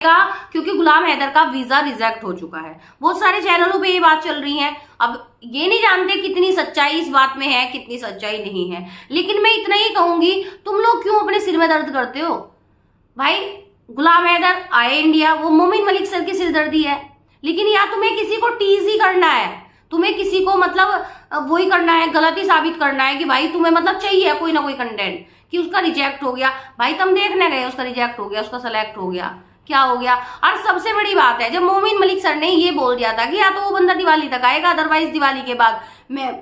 क्योंकि गुलाम हैदर का visa reject हो चुका है। बहुत सारे चैनलों पे ये बात चल रही है। अब ये नहीं जानते कितनी सच्चाई इस बात में है, कितनी सच्चाई नहीं है, लेकिन मैं इतना ही कहूंगी, तुम लोग क्यों अपने सिर में दर्द करते हो भाई? गुलाम हैदर आए इंडिया, वो मोमिन मलिक सर की सिरदर्दी है, लेकिन या तुम्हें किसी को टीज ही करना है, तुम्हें किसी को मतलब वही करना है, गलत ही साबित करना है कि भाई तुम्हें मतलब चाहिए कोई ना कोई कंटेंट कि उसका रिजेक्ट हो गया। भाई तुम देखने गए, उसका रिजेक्ट हो गया, उसका सेलेक्ट हो गया, क्या हो गया? और सबसे बड़ी बात है, जब मोमिन मलिक सर ने ये बोल दिया था कि या तो वो बंदा दिवाली तक आएगा, अदरवाइज दिवाली के बाद मैं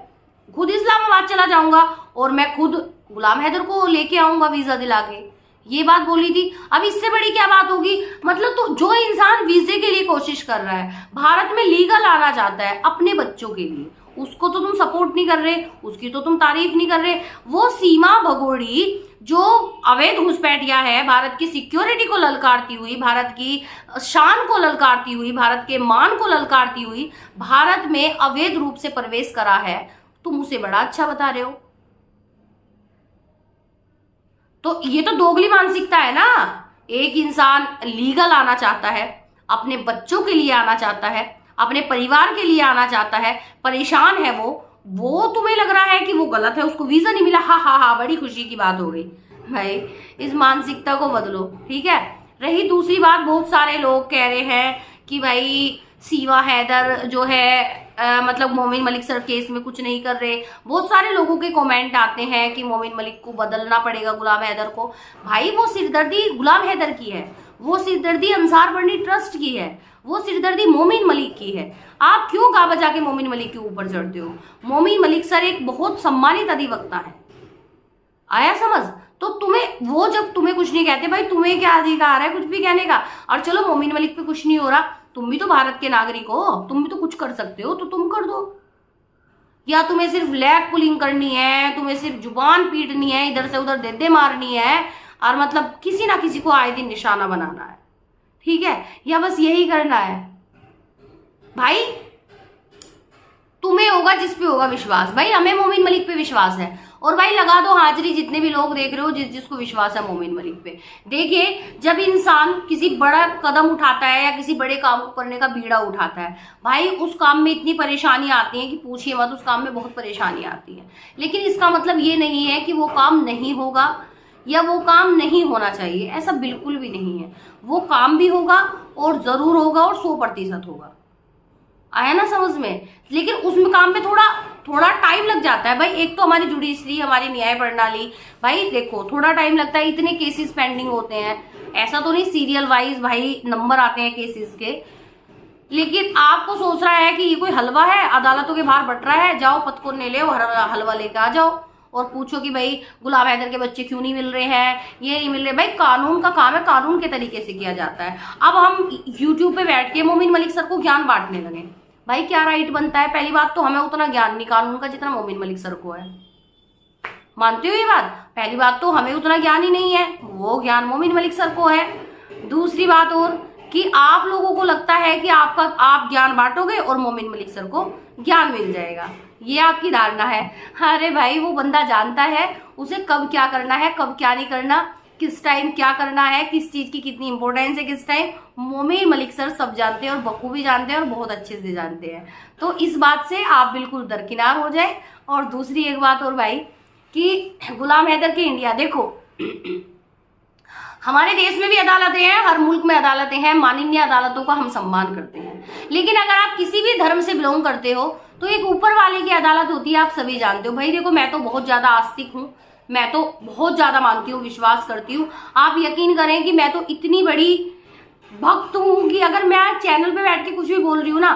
खुद इस्लामाबाद चला जाऊंगा और मैं खुद गुलाम हैदर को लेके आऊंगा वीजा दिला के, ये बात बोली थी। अब इससे बड़ी क्या बात होगी? मतलब तो जो इंसान वीजे के लिए कोशिश कर रहा है, भारत में लीगल आना चाहता है अपने बच्चों के लिए, उसको तो तुम सपोर्ट नहीं कर रहे, उसकी तो तुम तारीफ नहीं कर रहे। वो सीमा भगोड़ी जो अवैध घुसपैठिया है, भारत की सिक्योरिटी को ललकारती हुई, भारत की शान को ललकारती हुई, भारत के मान को ललकारती हुई भारत में अवैध रूप से प्रवेश करा है, तुम उसे बड़ा अच्छा बता रहे हो। तो ये तो दोगली मानसिकता है ना। एक इंसान लीगल आना चाहता है, अपने बच्चों के लिए आना चाहता है, अपने परिवार के लिए आना चाहता है, परेशान है वो तुम्हें लग रहा है कि वो गलत है, उसको वीजा नहीं मिला, हा हा हा बड़ी खुशी की बात हो गई। भाई इस मानसिकता को बदलो, ठीक है। रही दूसरी बात, बहुत सारे लोग कह रहे हैं कि भाई सीमा हैदर जो है मतलब मोमिन मलिक सर केस में कुछ नहीं कर रहे। बहुत सारे लोगों के कमेंट आते हैं कि मोमिन मलिक को बदलना पड़ेगा गुलाम हैदर को। भाई वो सिरदर्दी गुलाम हैदर की है, वो सिरदर्दी अंसार बर्नी ट्रस्ट की है, वो सिरदर्दी मोमिन मलिक की है। आप क्यों गा बजा के मोमिन मलिक के ऊपर चढ़ते हो? मोमिन मलिक सर एक बहुत सम्मानित अधिवक्ता है, आया समझ? तो तुम्हें वो जब तुम्हें कुछ नहीं कहते, भाई तुम्हें क्या अधिकार है कुछ भी कहने का? और चलो मोमिन मलिक पे कुछ नहीं हो रहा, तुम भी तो भारत के नागरिक हो, तुम भी तो कुछ कर सकते हो, तो तुम कर दो। या तुम्हें सिर्फ लैग पुलिंग करनी है, तुम्हें सिर्फ जुबान पीटनी है, इधर से उधर दे मारनी है, और मतलब किसी ना किसी को आए दिन निशाना बनाना है, ठीक है? या बस यही करना है? भाई तुम्हें होगा जिस पे होगा विश्वास, भाई हमें मोमिन मलिक पे विश्वास है। और भाई लगा दो हाजिरी, जितने भी लोग देख रहे हो, जिसको विश्वास है मोमिन मलिक पे। देखिए जब इंसान किसी बड़ा कदम उठाता है या किसी बड़े काम को करने का बीड़ा उठाता है, भाई उस काम में इतनी परेशानी आती है कि पूछिए मत, उस काम में बहुत परेशानी आती है। लेकिन इसका मतलब ये नहीं है कि वो काम नहीं होगा या वो काम नहीं होना चाहिए, ऐसा बिल्कुल भी नहीं है। वो काम भी होगा और जरूर होगा और 100% होगा, आया ना समझ में? लेकिन उसमें काम पे थोड़ा टाइम लग जाता है भाई। एक तो हमारी जुडिशरी, हमारी न्याय प्रणाली, भाई देखो थोड़ा टाइम लगता है, इतने केसेस पेंडिंग होते हैं, ऐसा तो नहीं सीरियल वाइज भाई नंबर आते हैं केसेस के। लेकिन आपको सोच रहा है कि ये कोई हलवा है, अदालतों के बाहर बट रहा है, जाओ पत को ले लो, हलवा लेके आ जाओ और पूछो कि भाई गुलाम हैदर के बच्चे क्यों नहीं मिल रहे हैं, ये नहीं मिल रहे। भाई कानून का काम है, कानून के तरीके से किया जाता है। अब हम यूट्यूब पे बैठ के मोमिन मलिक सर को ज्ञान बांटने लगे, भाई क्या राइट बनता है? पहली बात तो हमें उतना ज्ञान नहीं कानून का जितना मोमिन मलिक सर को है, मानते हो ये बात? पहली बात तो हमें उतना ज्ञान ही नहीं है, वो ज्ञान मोमिन मलिक सर को है। दूसरी बात और कि आप लोगों को लगता है कि आप ज्ञान बांटोगे और मोमिन मलिक सर को ज्ञान मिल जाएगा, ये आपकी धारणा है। अरे भाई वो बंदा जानता है उसे कब क्या करना है, कब क्या नहीं करना, किस टाइम क्या करना है, किस चीज की कितनी इंपॉर्टेंस है, किस टाइम। मोमिन मलिक सर सब जानते हैं और बखूबी जानते हैं और बहुत अच्छे से जानते हैं। तो इस बात से आप बिल्कुल दरकिनार हो जाए। और दूसरी एक बात और भाई कि गुलाम हैदर की इंडिया, देखो हमारे देश में भी अदालतें हैं, हर मुल्क में अदालतें हैं, माननीय अदालतों का हम सम्मान करते हैं। लेकिन अगर आप किसी भी धर्म से बिलोंग करते हो तो एक ऊपर वाले की अदालत होती है, आप सभी जानते हो। भाई देखो मैं तो बहुत ज्यादा आस्तिक हूँ, मैं तो बहुत ज्यादा मानती हूँ, विश्वास करती हूँ। आप यकीन करें कि मैं तो इतनी बड़ी भक्त हूँ कि अगर मैं चैनल पे बैठ के कुछ भी बोल रही हूँ ना,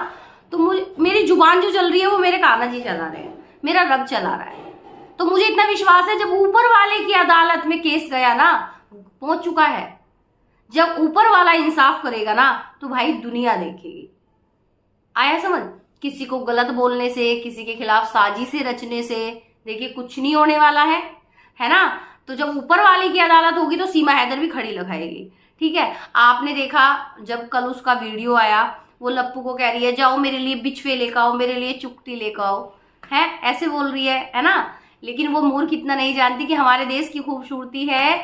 तो मेरी जुबान जो चल रही है वो मेरे कान्हा जी चला रहे हैं, मेरा रब चला रहा है। तो मुझे इतना विश्वास है, जब ऊपर वाले की अदालत में केस गया ना, पहुंच चुका है, जब ऊपर वाला इंसाफ करेगा ना तो भाई दुनिया देखेगी, आया समझ? किसी को गलत बोलने से, किसी के खिलाफ साजिशें रचने से देखिए कुछ नहीं होने वाला है ना? तो जब ऊपर वाले की अदालत होगी तो सीमा हैदर भी खड़ी लगाएगी, ठीक है? आपने देखा जब कल उसका वीडियो आया, वो लप्पू को कह रही है जाओ मेरे लिए बिछवे लेकर आओ, मेरे लिए चुकती लेकर आओ, है ऐसे बोल रही है ना? लेकिन वो मूर्ख इतना नहीं जानती कि हमारे देश की खूबसूरती है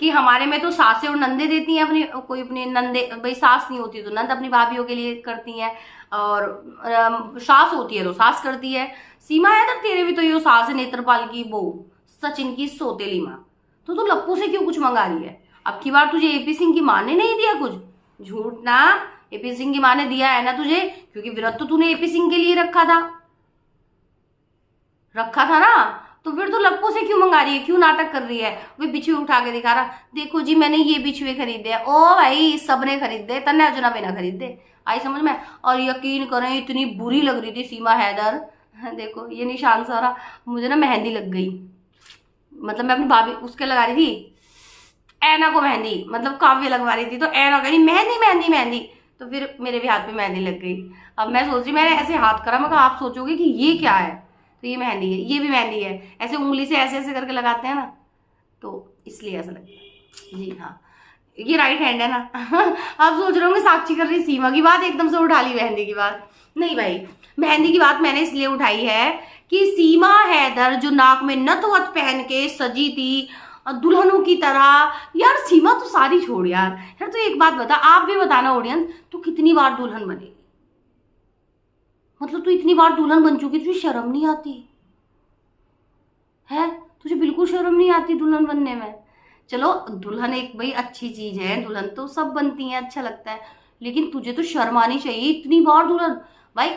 कि हमारे में तो सासें और नंदे देती हैं अपनी, कोई अपने नंदे, भाई सास नहीं होती तो नंद अपनी भाभीियों के लिए करती हैं, और सास होती है तो सास करती है। सीमा हैदर तेरे भी तो ये सास है, नेत्रपाल की बहू, सचिन की सौतेली माँ, तो लप्पू से क्यों कुछ मंगा रही है? अब की बार तुझे एपी सिंह की माँ ने नहीं दिया कुछ? झूठ ना, एपी सिंह की माँ ने दिया है ना तुझे, क्योंकि व्रत तो तूने एपी सिंह के लिए रखा था ना, तो फिर तो लप्पू से क्यों मंगा रही है, क्यों नाटक कर रही है? वे बिछुए उठा के दिखा रहा, देखो जी मैंने ये बिछुए खरीदे हैं। ओ भाई सबने खरीदे, तन्ने अर्जुना पे ना खरीदे, आई समझ में? और यकीन करें इतनी बुरी लग रही थी सीमा हैदर, देखो ये निशान सारा, मुझे ना मेहंदी लग गई, मतलब मैं अपनी भाभी उसके लगा रही थी ऐना को मेहंदी, मतलब काव्य लगवा रही थी, तो ऐना कह रही मेहंदी मेहंदी मेहंदी, तो फिर मेरे भी हाथ पे मेहंदी लग गई। अब मैं सोच रही, मैंने ऐसे हाथ करा, मैं कहा आप सोचोगे कि ये क्या है, तो ये मेहंदी है, ये भी मेहंदी है, ऐसे उंगली से ऐसे ऐसे करके लगाते हैं ना, तो इसलिए ऐसा लगता है। जी हाँ, ये राइट हैंड है ना। आप सोच रहे होंगे साक्षी कर रही सीमा की बात, एकदम से उठा ली मेहंदी की बात। नहीं भाई, मेहंदी की बात मैंने इसलिए उठाई है कि सीमा हैदर जो नाक में नथ वथ पहन के सजी थी दुल्हनों की तरह, यार सीमा तो सारी छोड़ यार तो एक बात बता, आप भी बताना ऑडियंस, तू कितनी बार दुल्हन बनेगी? मतलब तू इतनी बार दुल्हन बन चुकी, तुझे शर्म नहीं आती है? तुझे बिल्कुल शर्म नहीं आती दुल्हन बनने में? चलो दुल्हन एक भाई अच्छी चीज है, दुल्हन तो सब बनती है, अच्छा लगता है, लेकिन तुझे तो शर्म आनी चाहिए, इतनी बार दुल्हन। भाई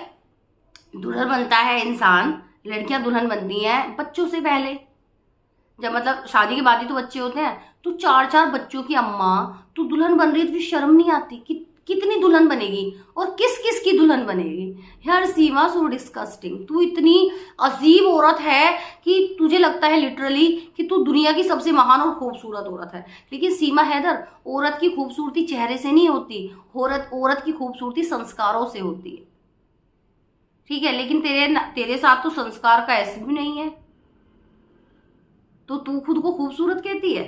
दुल्हन बनता है इंसान, लड़कियां दुल्हन बनती हैं बच्चों से पहले, जब मतलब शादी के बाद ही तो बच्चे होते हैं, तू 4-4 बच्चों की अम्मा, तू दुल्हन बन रही है, तुझे शर्म नहीं आती? कितनी दुल्हन बनेगी और किस किस की दुल्हन बनेगी? यार सीमा सो डिस्कस्टिंग, तू इतनी अजीब औरत है कि तुझे लगता है लिटरली कि तू दुनिया की सबसे महान और खूबसूरत औरत है। लेकिन सीमा हैदर, औरत की खूबसूरती चेहरे से नहीं होती, औरत की खूबसूरती संस्कारों से होती है, ठीक है? लेकिन तेरे साथ तो संस्कार का ऐसे भी नहीं है, तो तू खुद को खूबसूरत कहती है?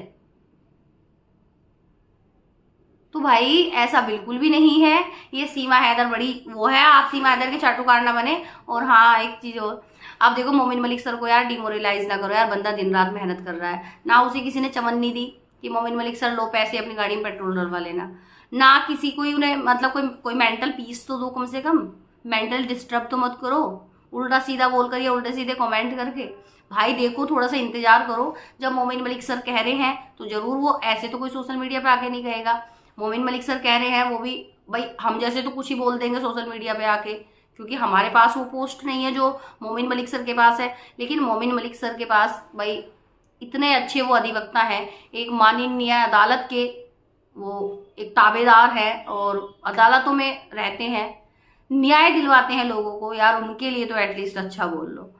तो भाई ऐसा बिल्कुल भी नहीं है, ये सीमा हैदर बड़ी वो है, आप सीमा हैदर के चाटुकार ना बने। और हाँ एक चीज और, आप देखो मोमिन मलिक सर को यार डिमोरलाइज ना करो यार, बंदा दिन रात मेहनत कर रहा है ना, उसे किसी ने चमन्नी दी कि मोमिन मलिक सर लो पैसे अपनी गाड़ी में पेट्रोल डलवा लेना, ना किसी को उन्हें मतलब कोई मेंटल पीस तो दो, कम से कम मेंटल डिस्टर्ब तो मत करो उल्टा सीधा बोलकर या उल्टे सीधे कमेंट करके। भाई देखो थोड़ा सा इंतजार करो, जब मोमिन मलिक सर कह रहे हैं तो जरूर, वो ऐसे तो कोई सोशल मीडिया पे आके नहीं कहेगा, मोमिन मलिक सर कह रहे हैं वो भी भाई हम जैसे तो कुछ ही बोल देंगे सोशल मीडिया पे आके, क्योंकि हमारे पास वो पोस्ट नहीं है जो मोमिन मलिक सर के पास है। लेकिन मोमिन मलिक सर के पास भाई इतने अच्छे वो अधिवक्ता हैं, एक माननीय अदालत के वो एक ताबेदार है और अदालतों में रहते हैं, न्याय दिलवाते हैं लोगों को, यार उनके लिए तो एटलीस्ट अच्छा बोल लो।